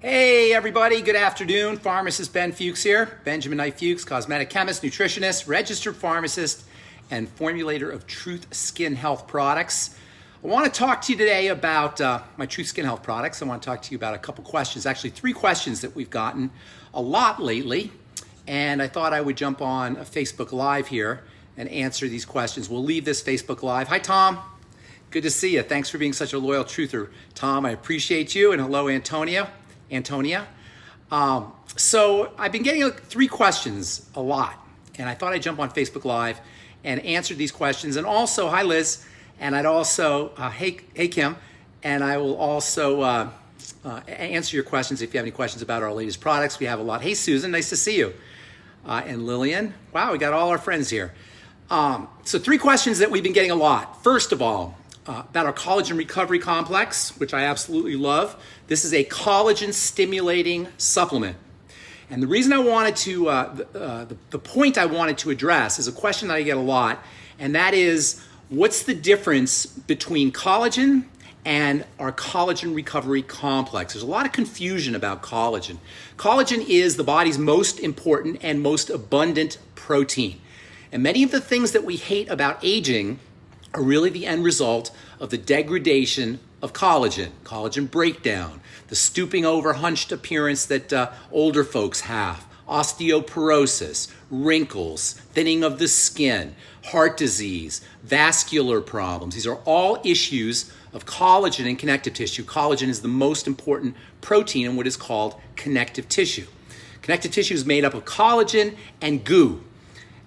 Hey everybody, good afternoon. Pharmacist Ben Fuchs here. Benjamin Knight Fuchs, cosmetic chemist, nutritionist, registered pharmacist, and formulator of Truth Skin Health products. I want to talk to you today about my Truth Skin Health products. I want to talk to you about a couple questions, actually 3 questions that we've gotten a lot lately. And I thought I would jump on a Facebook Live here and answer these questions. We'll leave this Facebook Live. Hi, Tom. Good to see you. Thanks for being such a loyal truther, Tom. I appreciate you. And hello, Antonia. So I've been getting 3 questions a lot, and I thought I'd jump on Facebook Live and answer these questions. And also, hi Liz, and I'd also, hey Kim, and I will also answer your questions if you have any questions about our latest products. We have a lot. Hey Susan, nice to see you. And Lillian, wow, we got all our friends here. So 3 questions that we've been getting a lot. First of all, about our collagen recovery complex, which I absolutely love. This is a collagen stimulating supplement. And the reason I wanted to, the point I wanted to address is a question that I get a lot, and that is, what's the difference between collagen and our collagen recovery complex? There's a lot of confusion about collagen. Collagen is the body's most important and most abundant protein. And many of the things that we hate about aging are really the end result of the degradation of collagen breakdown, the stooping over hunched appearance that older folks have, osteoporosis, wrinkles, thinning of the skin, heart disease, vascular problems. These are all issues of collagen and connective tissue. Collagen is the most important protein in what is called connective tissue. Connective tissue is made up of collagen and goo.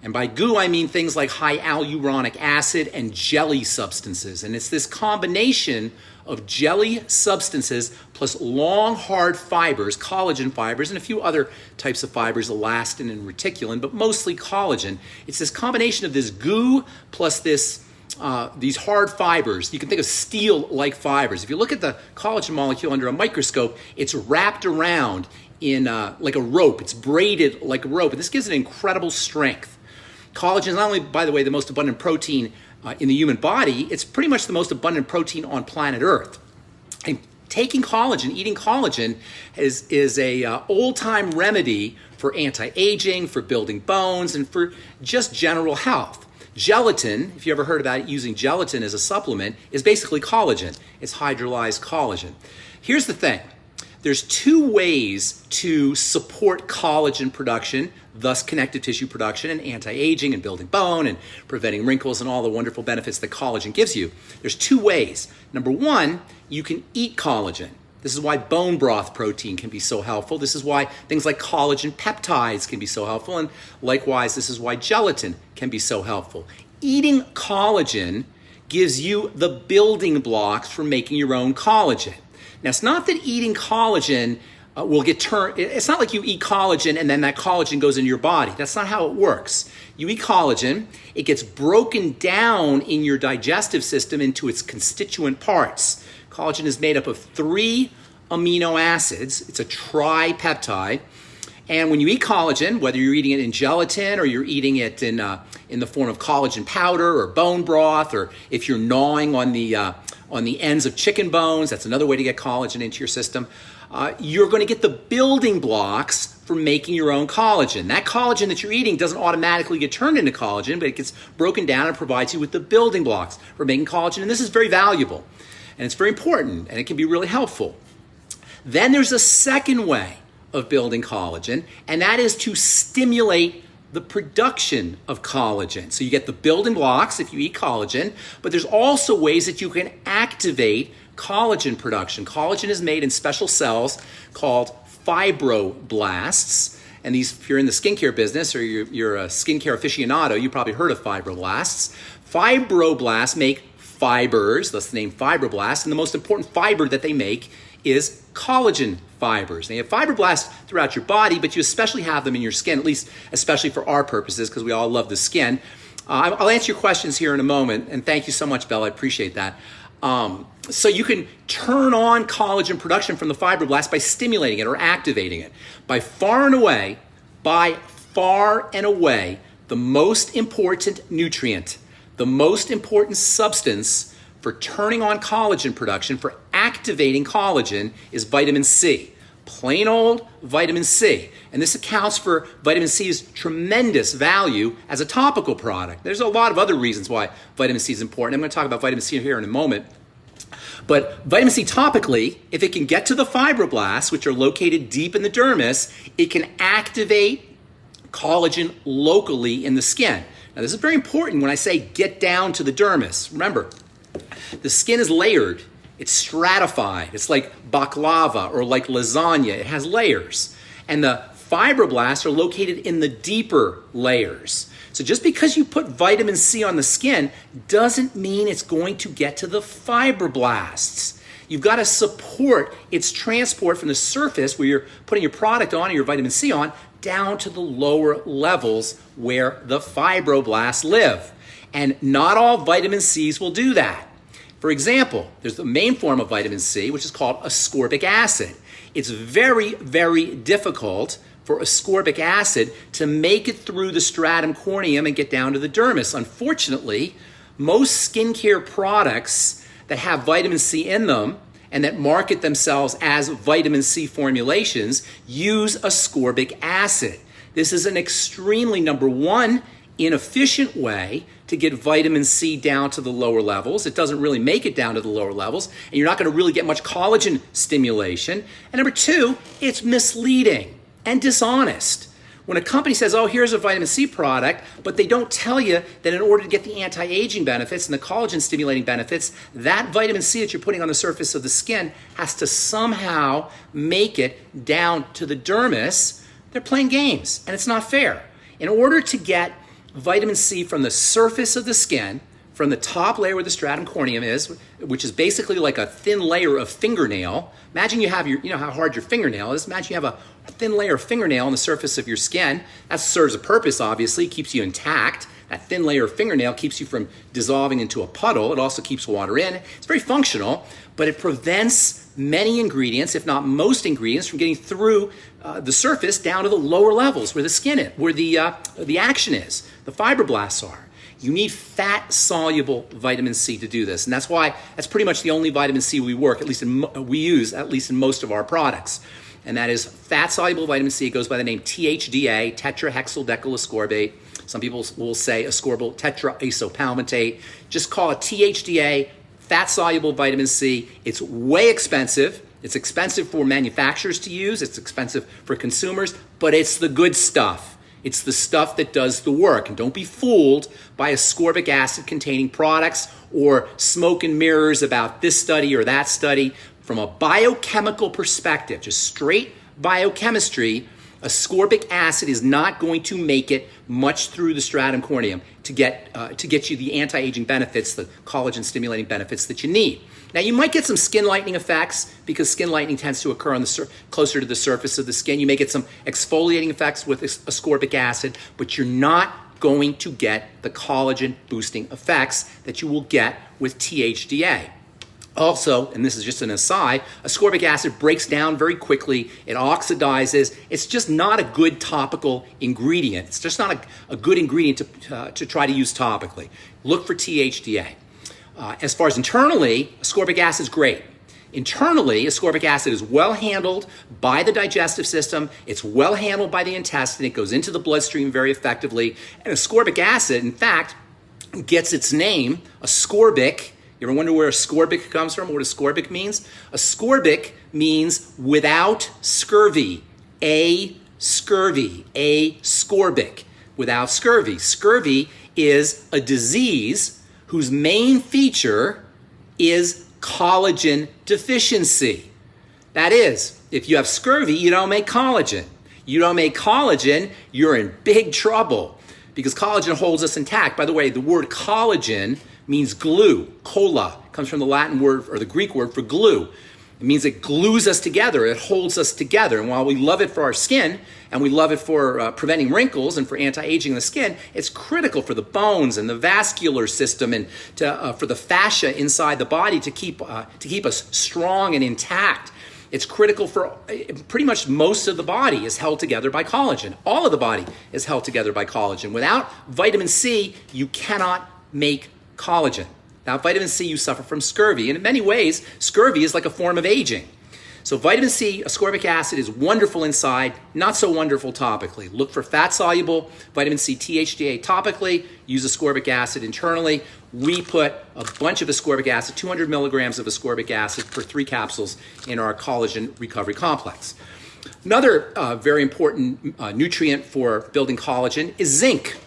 And by goo, I mean things like high hyaluronic acid and jelly substances. And it's this combination of jelly substances plus long, hard fibers, collagen fibers, and a few other types of fibers, elastin and reticulin, but mostly collagen. It's this combination of this goo plus these hard fibers. You can think of steel-like fibers. If you look at the collagen molecule under a microscope, it's wrapped around in like a rope. It's braided like a rope. And this gives it incredible strength. Collagen is not only, by the way, the most abundant protein in the human body, it's pretty much the most abundant protein on planet Earth. And taking collagen, eating collagen, is a old-time remedy for anti-aging, for building bones, and for just general health. Gelatin, if you ever heard about it, using gelatin as a supplement, is basically collagen. It's hydrolyzed collagen. Here's the thing. There's 2 ways to support collagen production, thus connective tissue production and anti-aging and building bone and preventing wrinkles and all the wonderful benefits that collagen gives you. There's 2 ways. Number 1, you can eat collagen. This is why bone broth protein can be so helpful. This is why things like collagen peptides can be so helpful. And likewise, this is why gelatin can be so helpful. Eating collagen gives you the building blocks for making your own collagen. Now, it's not that eating collagen will get turned, it's not like you eat collagen and then that collagen goes into your body. That's not how it works. You eat collagen, it gets broken down in your digestive system into its constituent parts. Collagen is made up of 3 amino acids. It's a tripeptide. And when you eat collagen, whether you're eating it in gelatin or you're eating it in the form of collagen powder or bone broth, or if you're gnawing on the ends of chicken bones, that's another way to get collagen into your system, you're going to get the building blocks for making your own collagen. That collagen that you're eating doesn't automatically get turned into collagen, but it gets broken down and provides you with the building blocks for making collagen. And this is very valuable, and it's very important, and it can be really helpful. Then there's a second way of building collagen, and that is to stimulate the production of collagen. So you get the building blocks if you eat collagen, but there's also ways that you can activate collagen production. Collagen is made in special cells called fibroblasts. And these, if you're in the skincare business or you're a skincare aficionado, you probably heard of fibroblasts. Fibroblasts make fibers, that's the name fibroblasts, and the most important fiber that they make is collagen fibers. They have fibroblasts throughout your body, but you especially have them in your skin, at least especially for our purposes, because we all love the skin. I'll answer your questions here in a moment, and thank you so much, Bella. I appreciate that. So you can turn on collagen production from the fibroblasts by stimulating it or activating it. By far and away, the most important nutrient, the most important substance for turning on collagen production, for activating collagen, is vitamin C. plain old vitamin C. And this accounts for vitamin C's tremendous value as a topical product. There's a lot of other reasons why vitamin C is important. I'm going to talk about vitamin C here in a moment. But vitamin C topically, if it can get to the fibroblasts, which are located deep in the dermis, it can activate collagen locally in the skin. Now, this is very important when I say get down to the dermis. Remember, the skin is layered. It's stratified. It's like baklava or like lasagna. It has layers. And the fibroblasts are located in the deeper layers. So just because you put vitamin C on the skin doesn't mean it's going to get to the fibroblasts. You've got to support its transport from the surface where you're putting your product on or your vitamin C on down to the lower levels where the fibroblasts live. And not all vitamin Cs will do that. For example, there's the main form of vitamin C, which is called ascorbic acid. It's very, very difficult for ascorbic acid to make it through the stratum corneum and get down to the dermis. Unfortunately, most skincare products that have vitamin C in them and that market themselves as vitamin C formulations use ascorbic acid. This is an extremely, number one, inefficient way to get vitamin C down to the lower levels. It doesn't really make it down to the lower levels, and you're not going to really get much collagen stimulation. And number two, it's misleading and dishonest. When a company says, oh, here's a vitamin C product, but they don't tell you that in order to get the anti-aging benefits and the collagen stimulating benefits, that vitamin C that you're putting on the surface of the skin has to somehow make it down to the dermis, they're playing games, and it's not fair. In order to get vitamin C from the surface of the skin, from the top layer where the stratum corneum is, which is basically like a thin layer of fingernail. Imagine you have you know how hard your fingernail is. Imagine you have a thin layer of fingernail on the surface of your skin. That serves a purpose, obviously, keeps you intact. That thin layer of fingernail keeps you from dissolving into a puddle. It also keeps water in. It's very functional, but it prevents many ingredients, if not most ingredients, from getting through the surface down to the lower levels where the skin is, where the action is, the fibroblasts are. You need fat-soluble vitamin C to do this, and that's pretty much the only vitamin C we use at least in most of our products, and that is fat-soluble vitamin C. It goes by the name THDA, tetrahexyldecylascorbate. Some people will say ascorbyl tetraisopalmitate. Just call it THDA, fat-soluble vitamin C. It's way expensive. It's expensive for manufacturers to use. It's expensive for consumers, but it's the good stuff. It's the stuff that does the work. And don't be fooled by ascorbic acid containing products or smoke and mirrors about this study or that study. From a biochemical perspective, just straight biochemistry, ascorbic acid is not going to make it much through the stratum corneum to get you the anti-aging benefits, the collagen stimulating benefits that you need. Now, you might get some skin lightening effects because skin lightening tends to occur on closer to the surface of the skin. You may get some exfoliating effects with ascorbic acid, but you're not going to get the collagen boosting effects that you will get with THDA. Also, and this is just an aside, ascorbic acid breaks down very quickly. It oxidizes. It's just not a good topical ingredient. It's just not a good ingredient to try to use topically. Look for THDA. As far as internally, ascorbic acid is great. Internally, ascorbic acid is well handled by the digestive system. It's well handled by the intestine. It goes into the bloodstream very effectively. And ascorbic acid, in fact, gets its name, ascorbic. You ever wonder where ascorbic comes from, what ascorbic means? Ascorbic means without scurvy, ascorbic, without scurvy. Scurvy is a disease whose main feature is collagen deficiency. That is, if you have scurvy, you don't make collagen. You don't make collagen, you're in big trouble because collagen holds us intact. By the way, the word collagen means glue. Colla comes from the Latin word or the Greek word for glue. It means it glues us together. It holds us together. And while we love it for our skin and we love it for preventing wrinkles and for anti-aging the skin, it's critical for the bones and the vascular system and for the fascia inside the body to keep us strong and intact. It's critical for pretty much most of the body is held together by collagen. All of the body is held together by collagen. Without vitamin C, you cannot make collagen. Without vitamin C, you suffer from scurvy. And in many ways, scurvy is like a form of aging. So vitamin C, ascorbic acid, is wonderful inside, not so wonderful topically. Look for fat-soluble vitamin C THDA topically, use ascorbic acid internally. We put a bunch of ascorbic acid, 200 milligrams of ascorbic acid per 3 capsules in our collagen recovery complex. Another very important nutrient for building collagen is zinc.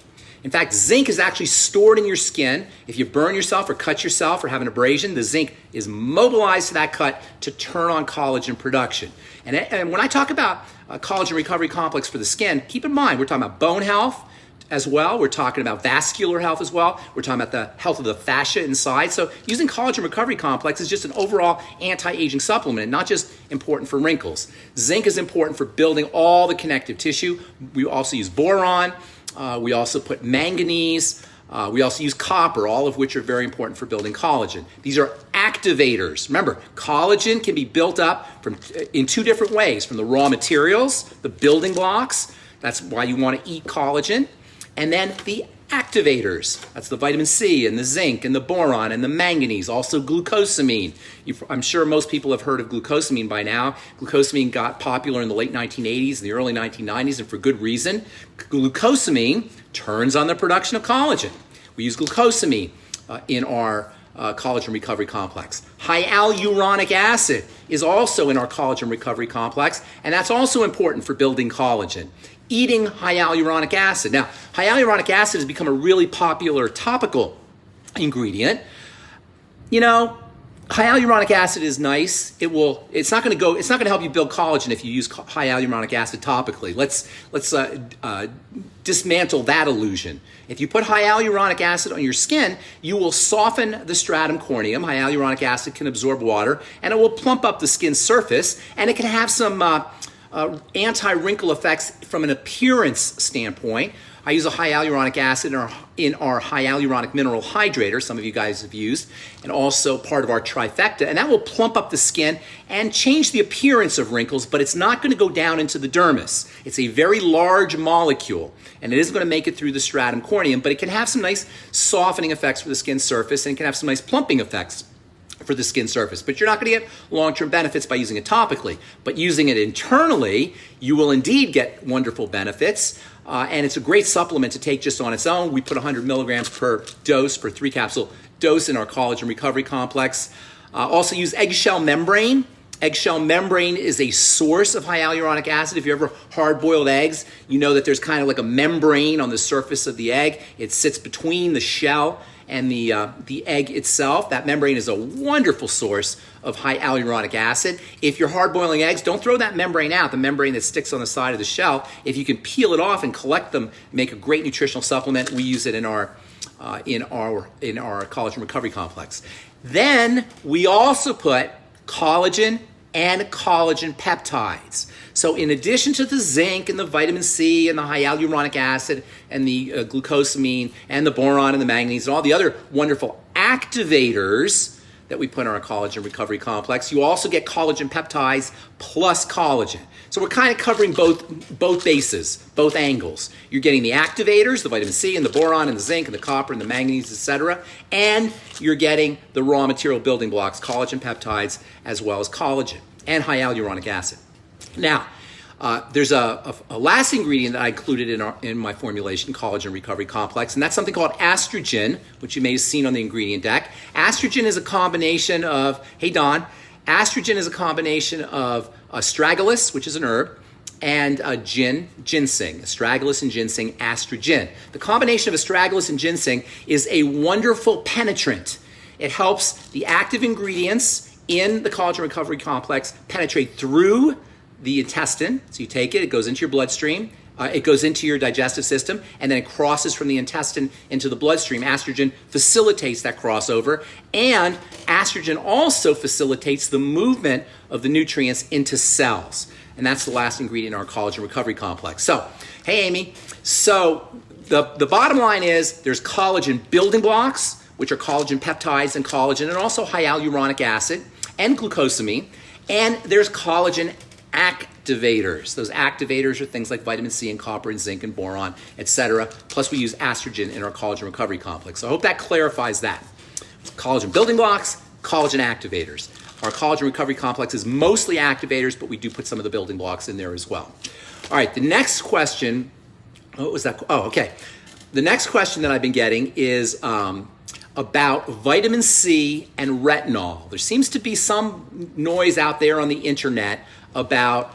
In fact, zinc is actually stored in your skin. If you burn yourself or cut yourself or have an abrasion, the zinc is mobilized to that cut to turn on collagen production. And when I talk about collagen recovery complex for the skin, keep in mind, we're talking about bone health as well. We're talking about vascular health as well. We're talking about the health of the fascia inside. So using collagen recovery complex is just an overall anti-aging supplement, not just important for wrinkles. Zinc is important for building all the connective tissue. We also use boron. We also put manganese. We also use copper, all of which are very important for building collagen. These are activators. Remember, collagen can be built up in 2 different ways, from the raw materials, the building blocks. That's why you want to eat collagen. And then the activators. That's the vitamin C and the zinc and the boron and the manganese, also glucosamine. I'm sure most people have heard of glucosamine by now. Glucosamine got popular in the late 1980s and the early 1990s, and for good reason. Glucosamine turns on the production of collagen. We use glucosamine in our collagen recovery complex. Hyaluronic acid is also in our collagen recovery complex, and that's also important for building collagen. Eating hyaluronic acid. Now, hyaluronic acid has become a really popular topical ingredient. You know, hyaluronic acid is nice. It's not going to help you build collagen if you use hyaluronic acid topically. Let's dismantle that illusion. If you put hyaluronic acid on your skin, you will soften the stratum corneum. Hyaluronic acid can absorb water, and it will plump up the skin surface, and it can have some anti-wrinkle effects from an appearance standpoint. I use a hyaluronic acid in our hyaluronic mineral hydrator, some of you guys have used, and also part of our trifecta, and that will plump up the skin and change the appearance of wrinkles, but it's not going to go down into the dermis. It's a very large molecule, and it isn't going to make it through the stratum corneum, but it can have some nice softening effects for the skin surface, and it can have some nice plumping effects for the skin surface. But you're not going to get long-term benefits by using it topically. But using it internally, you will indeed get wonderful benefits. And it's a great supplement to take just on its own. We put 100 milligrams per dose, per 3 capsule dose in our collagen recovery complex. Also use eggshell membrane. Eggshell membrane is a source of hyaluronic acid. If you ever hard-boiled eggs, you know that there's kind of like a membrane on the surface of the egg. It sits between the shell and the egg itself. That membrane is a wonderful source of hyaluronic acid. If you're hard-boiling eggs, don't throw that membrane out, the membrane that sticks on the side of the shell. If you can peel it off and collect them, make a great nutritional supplement. We use it in our collagen recovery complex. Then we also put collagen and collagen peptides. So in addition to the zinc and the vitamin C and the hyaluronic acid and the glucosamine and the boron and the manganese and all the other wonderful activators that we put in our collagen recovery complex, you also get collagen peptides plus collagen. So we're kind of covering both bases, both angles. You're getting the activators, the vitamin C and the boron and the zinc and the copper and the manganese, etc., and you're getting the raw material building blocks, collagen peptides, as well as collagen and hyaluronic acid. Now, there's a last ingredient that I included in my formulation, collagen recovery complex, and that's something called estrogen, which you may have seen on the ingredient deck. Estrogen is a combination of, hey Don, estrogen is a combination of astragalus, which is an herb, and ginseng. Astragalus and ginseng, estrogen. The combination of astragalus and ginseng is a wonderful penetrant. It helps the active ingredients in the collagen recovery complex penetrate through the intestine. So you take it, it goes into your bloodstream, it goes into your digestive system, and then it crosses from the intestine into the bloodstream. Estrogen facilitates that crossover, and estrogen also facilitates the movement of the nutrients into cells. And that's the last ingredient in our collagen recovery complex. So, hey Amy, so the bottom line is there's collagen building blocks, which are collagen peptides and collagen, and also hyaluronic acid and glucosamine, and there's collagen activators. Those activators are things like vitamin C and copper and zinc and boron, etc. Plus we use estrogen in our collagen recovery complex. So I hope that clarifies that. Collagen building blocks, collagen activators. Our collagen recovery complex is mostly activators, but we do put some of the building blocks in there as well. All right, the next question, what was that? Oh, okay. The next question that I've been getting is about vitamin C and retinol. There seems to be some noise out there on the internet about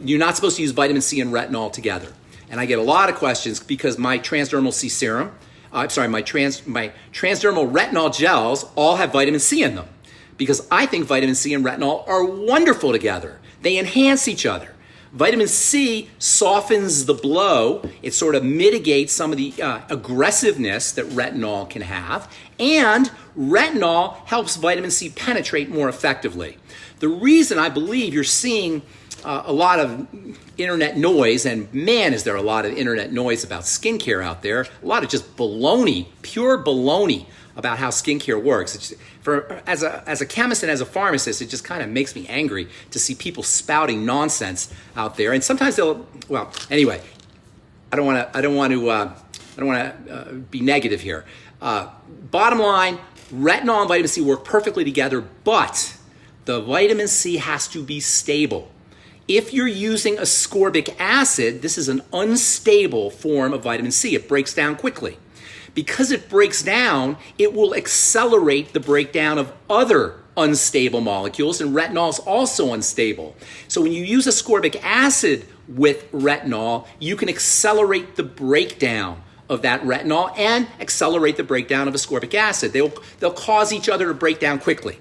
you're not supposed to use vitamin C and retinol together. And I get a lot of questions because my transdermal C serum, my transdermal retinol gels all have vitamin C in them, because I think vitamin C and retinol are wonderful together. They enhance each other. Vitamin C softens the blow. It sort of mitigates some of the aggressiveness that retinol can have. And retinol helps vitamin C penetrate more effectively. The reason I believe you're seeing a lot of internet noise, and man, is there a lot of internet noise about skincare out there, a lot of just baloney, pure baloney about how skincare works. As a chemist and as a pharmacist, it just kind of makes me angry to see people spouting nonsense out there. And sometimes anyway, I don't want to be negative here. Bottom line, retinol and vitamin C work perfectly together, but the vitamin C has to be stable. If you're using ascorbic acid, this is an unstable form of vitamin C. It breaks down quickly. Because it breaks down, it will accelerate the breakdown of other unstable molecules, and retinol is also unstable. So when you use ascorbic acid with retinol, you can accelerate the breakdown of that retinol and accelerate the breakdown of ascorbic acid. They'll cause each other to break down quickly.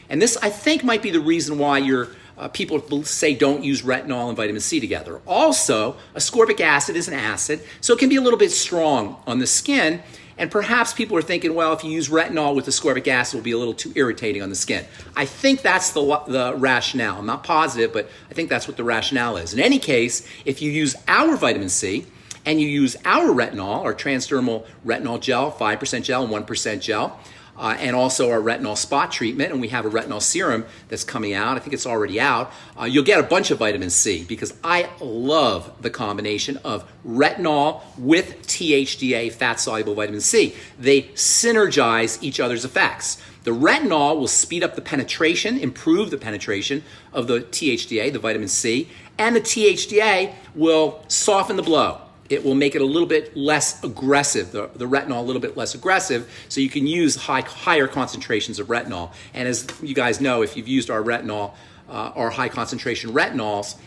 And this, I think, might be the reason why people say don't use retinol and vitamin C together. Also, ascorbic acid is an acid, so it can be a little bit strong on the skin. And perhaps people are thinking, well, if you use retinol with ascorbic acid, it will be a little too irritating on the skin. I think that's the rationale. I'm not positive, but I think that's what the rationale is. In any case, if you use our vitamin C and you use our retinol, our transdermal retinol gel, 5% gel and 1% gel, and also our retinol spot treatment, and we have a retinol serum that's coming out. I think it's already out. You'll get a bunch of vitamin C, because I love the combination of retinol with THDA, fat-soluble vitamin C. They synergize each other's effects. The retinol will speed up the penetration, improve the penetration of the THDA, the vitamin C, and the THDA will soften the blow. It will make it a little bit less aggressive, the retinol a little bit less aggressive, so you can use higher concentrations of retinol. And as you guys know, if you've used our retinol, our high concentration retinols,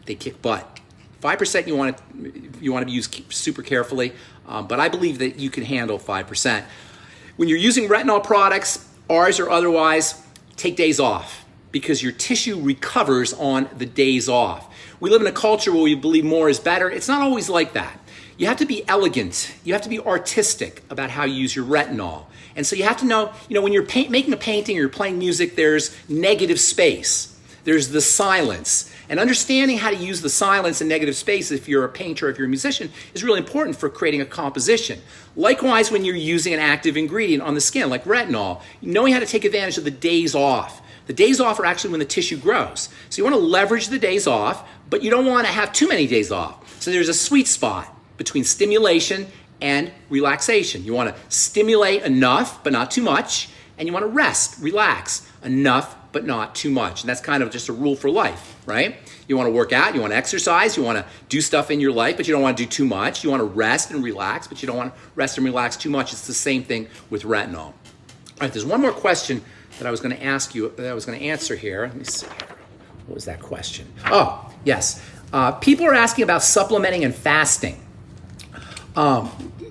they kick butt. 5% you want to use super carefully, but I believe that you can handle 5%. When you're using retinol products, ours or otherwise, take days off, because your tissue recovers on the days off. We live in a culture where we believe more is better. It's not always like that. You have to be elegant. You have to be artistic about how you use your retinol. And so you have to know, when you're making a painting or you're playing music, there's negative space. There's the silence. And understanding how to use the silence and negative space, if you're a painter, if you're a musician, is really important for creating a composition. Likewise, when you're using an active ingredient on the skin, like retinol, knowing how to take advantage of the days off. The days off are actually when the tissue grows. So you want to leverage the days off, but you don't want to have too many days off. So there's a sweet spot between stimulation and relaxation. You want to stimulate enough, but not too much. And you want to rest, relax, enough, but not too much. And that's kind of just a rule for life, right? You want to work out, you want to exercise, you want to do stuff in your life, but you don't want to do too much. You want to rest and relax, but you don't want to rest and relax too much. It's the same thing with retinol. All right, there's one more question that I was going to ask you, that I was going to answer here. Let me see. What was that question? Oh, yes. People are asking about supplementing and fasting.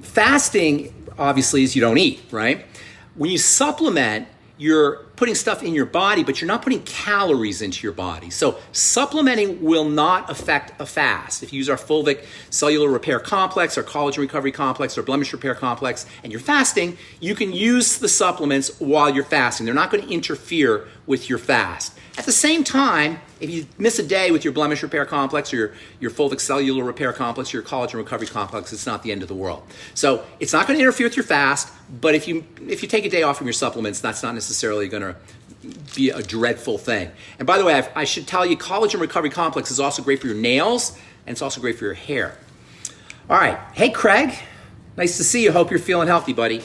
Fasting, obviously, is you don't eat, right? When you supplement, you're putting stuff in your body, but you're not putting calories into your body. So supplementing will not affect a fast. If you use our Fulvic cellular repair complex, our collagen recovery complex, our blemish repair complex, and you're fasting, you can use the supplements while you're fasting. They're not going to interfere with your fast. At the same time, if you miss a day with your blemish repair complex or your Fulvic cellular repair complex, or your collagen recovery complex, it's not the end of the world. So it's not going to interfere with your fast, but if you take a day off from your supplements, that's not necessarily going to be a dreadful thing. And by the way, I should tell you, collagen recovery complex is also great for your nails, and it's also great for your hair. All right. Hey, Craig. Nice to see you. Hope you're feeling healthy, buddy.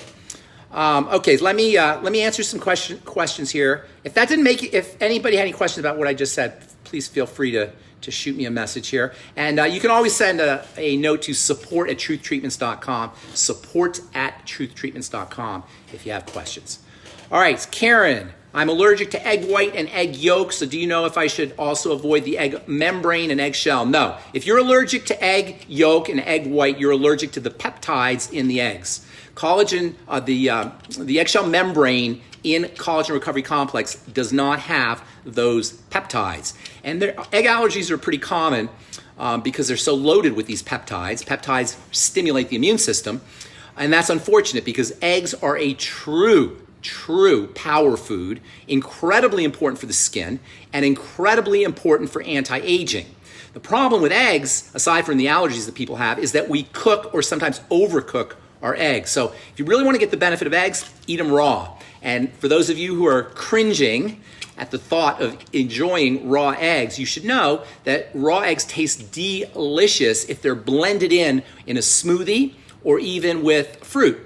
Okay, let me answer some questions here. If that didn't make it, if anybody had any questions about what I just said, please feel free to shoot me a message here. And you can always send a note to support@truthtreatments.com, support@truthtreatments.com if you have questions. All right, Karen, I'm allergic to egg white and egg yolk, so do you know if I should also avoid the egg membrane and eggshell? No. If you're allergic to egg yolk and egg white, you're allergic to the peptides in the eggs. Collagen, the eggshell membrane in collagen recovery complex does not have those peptides. And egg allergies are pretty common because they're so loaded with these peptides. Peptides stimulate the immune system, and that's unfortunate because eggs are a true power food, incredibly important for the skin, and incredibly important for anti-aging. The problem with eggs, aside from the allergies that people have, is that we cook or sometimes overcook our eggs. So if you really want to get the benefit of eggs, eat them raw. And for those of you who are cringing at the thought of enjoying raw eggs, you should know that raw eggs taste delicious if they're blended in a smoothie or even with fruit.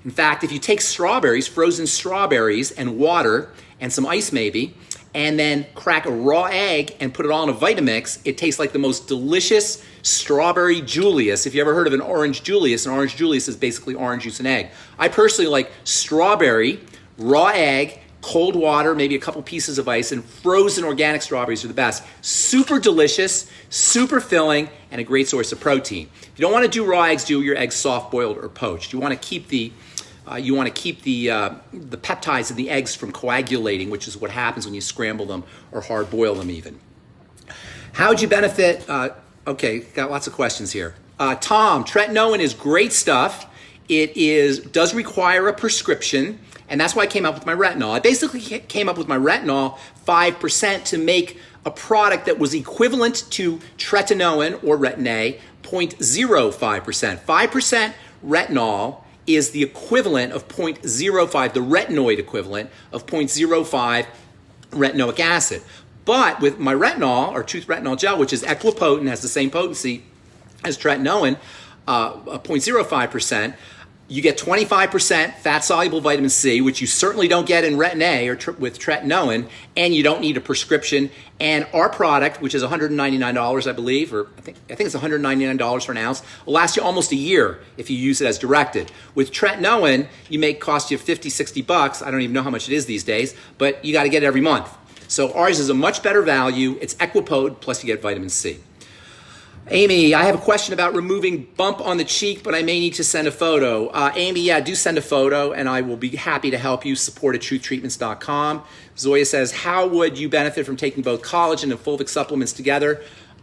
In fact, if you take strawberries, frozen strawberries, and water and some ice maybe, and then crack a raw egg and put it all in a Vitamix, it tastes like the most delicious strawberry Julius. If you ever heard of an orange Julius is basically orange juice and egg. I personally like strawberry, raw egg, cold water, maybe a couple pieces of ice, and frozen organic strawberries are the best. Super delicious, super filling, and a great source of protein. If you don't want to do raw eggs, do your eggs soft boiled or poached. You want to keep the peptides in the eggs from coagulating, which is what happens when you scramble them or hard boil them even. How would you benefit? Okay, got lots of questions here. Tom, Tretinoin is great stuff. It does require a prescription, and that's why I came up with my retinol. I basically came up with my retinol 5% to make a product that was equivalent to Tretinoin or Retin-A, 0.05%. 5% retinol is the equivalent of 0.05, the retinoid equivalent of 0.05 retinoic acid. But with my retinol, or Truth Retinol Gel, which is equipotent, has the same potency as Tretinoin, 0.05%, you get 25% fat-soluble vitamin C, which you certainly don't get in Retin-A or with Tretinoin, and you don't need a prescription. And our product, which is $199, I believe, or I think it's $199 for an ounce, will last you almost a year if you use it as directed. With Tretinoin, you may cost you $50, $60. I don't even know how much it is these days, but you got to get it every month. So ours is a much better value. It's equipotent, plus you get vitamin C. Amy, I have a question about removing bump on the cheek, but I may need to send a photo. Amy, yeah, do send a photo, and I will be happy to help you. Support@truthtreatments.com. Zoya says, how would you benefit from taking both collagen and fulvic supplements together?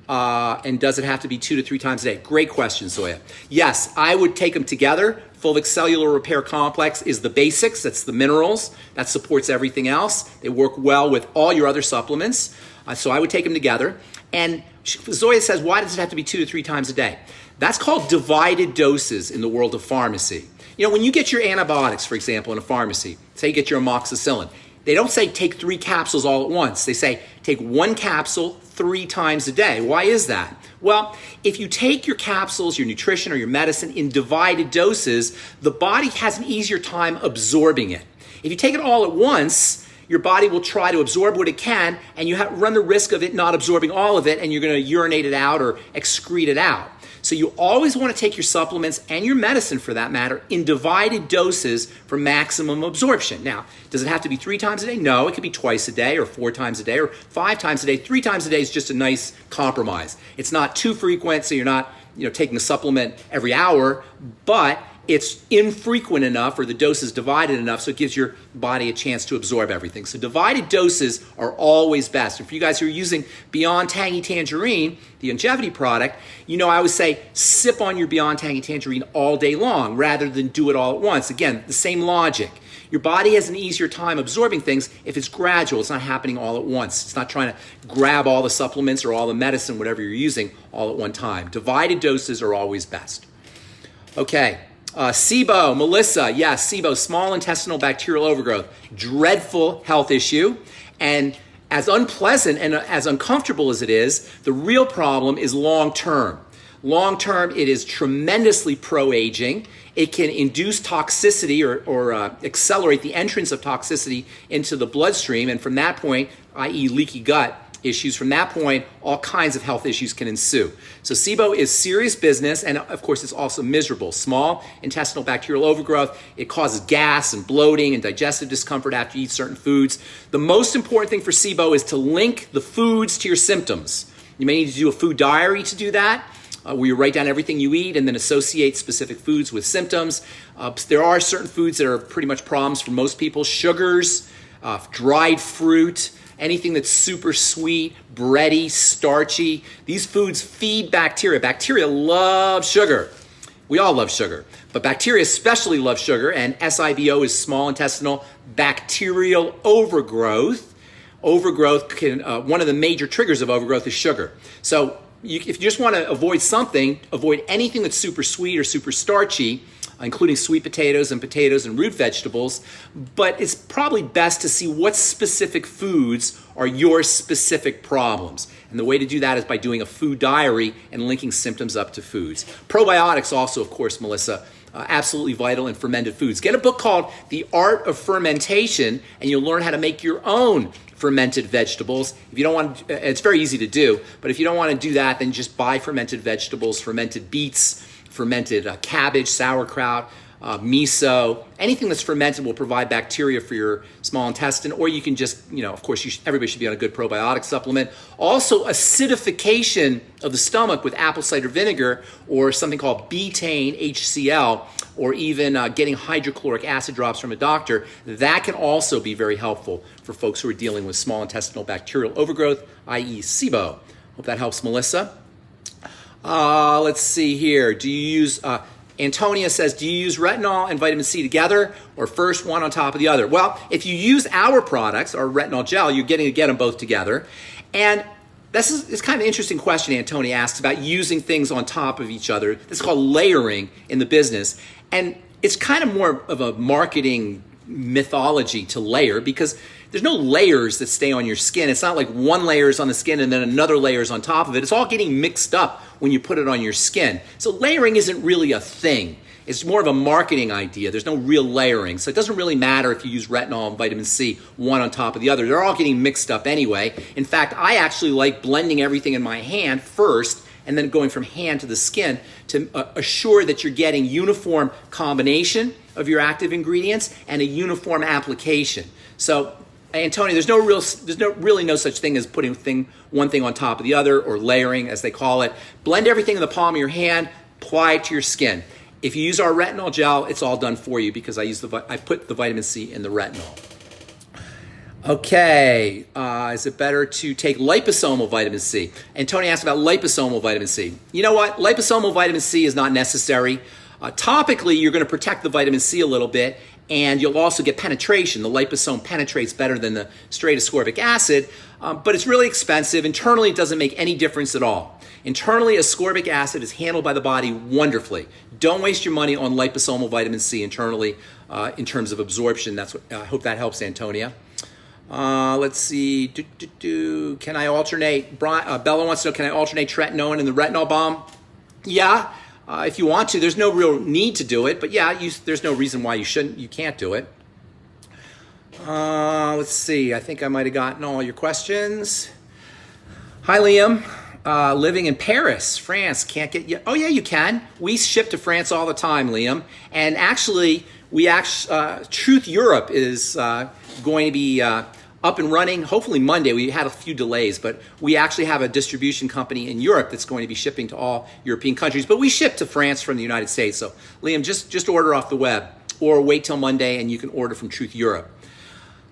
And does it have to be 2 to 3 times a day? Great question, Zoya. Yes, I would take them together. Fulvic cellular repair complex is the basics. That's the minerals. That supports everything else. They work well with all your other supplements. So I would take them together. And Zoya says, why does it have to be 2 to 3 times a day? That's called divided doses in the world of pharmacy. You know, when you get your antibiotics, for example, in a pharmacy, say you get your amoxicillin, they don't say take 3 capsules all at once. They say take 1 capsule 3 times a day. Why is that? Well, if you take your capsules, your nutrition, or your medicine in divided doses, the body has an easier time absorbing it. If you take it all at once, your body will try to absorb what it can, and you run the risk of it not absorbing all of it, and you're going to urinate it out or excrete it out. So you always want to take your supplements and your medicine, for that matter, in divided doses for maximum absorption. Now, does it have to be 3 times a day? No, it could be twice a day or 4 times a day or 5 times a day. 3 times a day is just a nice compromise. It's not too frequent, so you're not taking a supplement every hour, but it's infrequent enough, or the dose is divided enough, so it gives your body a chance to absorb everything. So divided doses are always best. And for you guys who are using Beyond Tangy Tangerine, the longevity product, I always say sip on your Beyond Tangy Tangerine all day long rather than do it all at once. Again, the same logic. Your body has an easier time absorbing things if it's gradual. It's not happening all at once. It's not trying to grab all the supplements or all the medicine, whatever you're using, all at one time. Divided doses are always best. Okay. SIBO, Melissa, yes, SIBO, small intestinal bacterial overgrowth, dreadful health issue, and as unpleasant and as uncomfortable as it is, the real problem is long-term. Long term, it is tremendously pro-aging. It can induce toxicity or accelerate the entrance of toxicity into the bloodstream. And from that point, i.e. leaky gut issues, from that point, all kinds of health issues can ensue. So SIBO is serious business, and of course, it's also miserable. Small intestinal bacterial overgrowth, it causes gas and bloating and digestive discomfort after you eat certain foods. The most important thing for SIBO is to link the foods to your symptoms. You may need to do a food diary to do that, where you write down everything you eat and then associate specific foods with symptoms. There are certain foods that are pretty much problems for most people. Sugars, dried fruit, anything that's super sweet, bready, starchy. These foods feed bacteria. Bacteria love sugar. We all love sugar, but bacteria especially love sugar, and SIBO is small intestinal bacterial overgrowth. Overgrowth can, one of the major triggers of overgrowth is sugar. So if you just want to avoid something, avoid anything that's super sweet or super starchy, including sweet potatoes and root vegetables. But it's probably best to see what specific foods are your specific problems. And the way to do that is by doing a food diary and linking symptoms up to foods. Probiotics also, of course, Melissa, absolutely vital in fermented foods. Get a book called The Art of Fermentation, and you'll learn how to make your own fermented vegetables. If you don't want, it's very easy to do, but if you don't want to do that, then just buy fermented vegetables, fermented beets, fermented cabbage, sauerkraut, miso. Anything that's fermented will provide bacteria for your small intestine, or you can just, of course, everybody should be on a good probiotic supplement. Also, acidification of the stomach with apple cider vinegar or something called betaine HCl, or even getting hydrochloric acid drops from a doctor, that can also be very helpful for folks who are dealing with small intestinal bacterial overgrowth, i.e. SIBO. Hope that helps, Melissa. Let's see here. Do you use, Antonia says, do you use retinol and vitamin C together or first one on top of the other? Well, if you use our products, our retinol gel, you're getting to get them both together. And it's kind of an interesting question Antonia asks about using things on top of each other. It's called layering in the business. And it's kind of more of a marketing mythology to layer, because there's no layers that stay on your skin. It's not like one layer is on the skin and then another layer is on top of it. It's all getting mixed up when you put it on your skin. So layering isn't really a thing. It's more of a marketing idea. There's no real layering. So it doesn't really matter if you use retinol and vitamin C, one on top of the other. They're all getting mixed up anyway. In fact, I actually like blending everything in my hand first and then going from hand to the skin to assure that you're getting uniform combination of your active ingredients and a uniform application. So, Antonio, there's really no such thing as putting one thing on top of the other, or layering, as they call it. Blend everything in the palm of your hand, apply it to your skin. If you use our retinol gel, it's all done for you because I put the vitamin C in the retinol. Okay, is it better to take liposomal vitamin C? And Tony asked about liposomal vitamin C. You know what? Liposomal vitamin C is not necessary. Topically, you're going to protect the vitamin C a little bit, and you'll also get penetration. The liposome penetrates better than the straight ascorbic acid, but it's really expensive. Internally, it doesn't make any difference at all. Internally, ascorbic acid is handled by the body wonderfully. Don't waste your money on liposomal vitamin C internally in terms of absorption. I hope that helps, Antonia. Let's see. Can I alternate? Bella wants to know, can I alternate tretinoin and the retinol balm? Yeah, if you want to. There's no real need to do it, but yeah, there's no reason why you can't do it. Let's see. I think I might have gotten all your questions. Hi, Liam. Living in Paris, France. Can't get you. Oh, yeah, you can. We ship to France all the time, Liam. And actually, Truth Europe is going to be up and running, hopefully Monday. We had a few delays, but we actually have a distribution company in Europe that's going to be shipping to all European countries. But we ship to France from the United States. So, Liam, just order off the web, or wait till Monday and you can order from Truth Europe.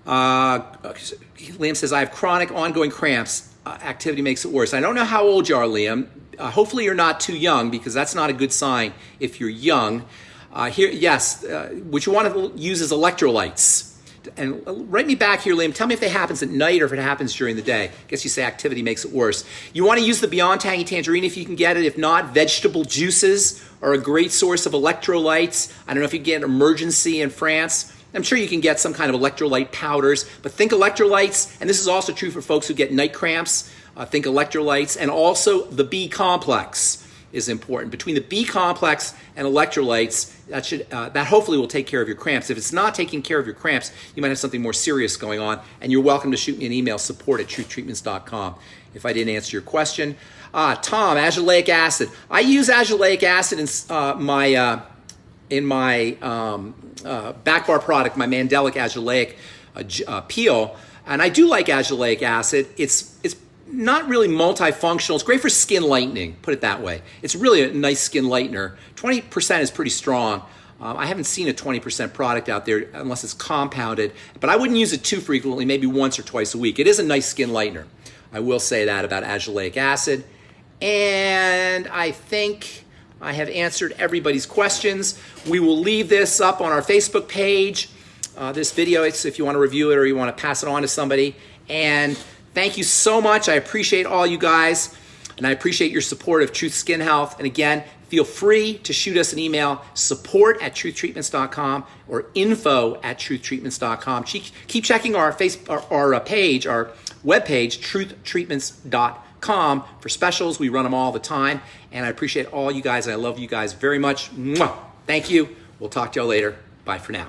Liam says, I have chronic ongoing cramps. Activity makes it worse. I don't know how old you are, Liam. Hopefully you're not too young, because that's not a good sign if you're young. What you want to use is electrolytes. And write me back here, Liam. Tell me if it happens at night or if it happens during the day. I guess you say activity makes it worse. You want to use the Beyond Tangy Tangerine if you can get it. If not, vegetable juices are a great source of electrolytes. I don't know if you get Emergency in France. I'm sure you can get some kind of electrolyte powders, but think electrolytes, and this is also true for folks who get night cramps. Think electrolytes, and also the B complex. is important. Between the B complex and electrolytes, that hopefully will take care of your cramps. If it's not taking care of your cramps, you might have something more serious going on, and you're welcome to shoot me an email, support@truthtreatments.com, if I didn't answer your question. Tom, azelaic acid. I use azelaic acid in my back bar product, my Mandelic azelaic peel, and I do like azelaic acid. It's not really multifunctional. It's great for skin lightening, put it that way. It's really a nice skin lightener. 20% is pretty strong. I haven't seen a 20% product out there unless it's compounded, but I wouldn't use it too frequently, maybe once or twice a week. It is a nice skin lightener. I will say that about azelaic acid. And I think I have answered everybody's questions. We will leave this up on our Facebook page, this video, if you want to review it or you want to pass it on to somebody. And thank you so much. I appreciate all you guys, and I appreciate your support of Truth Skin Health. And again, feel free to shoot us an email, support@truthtreatments.com or info@truthtreatments.com. Keep checking our page, our webpage, truthtreatments.com, for specials. We run them all the time, and I appreciate all you guys, and I love you guys very much. Mwah! Thank you. We'll talk to y'all later. Bye for now.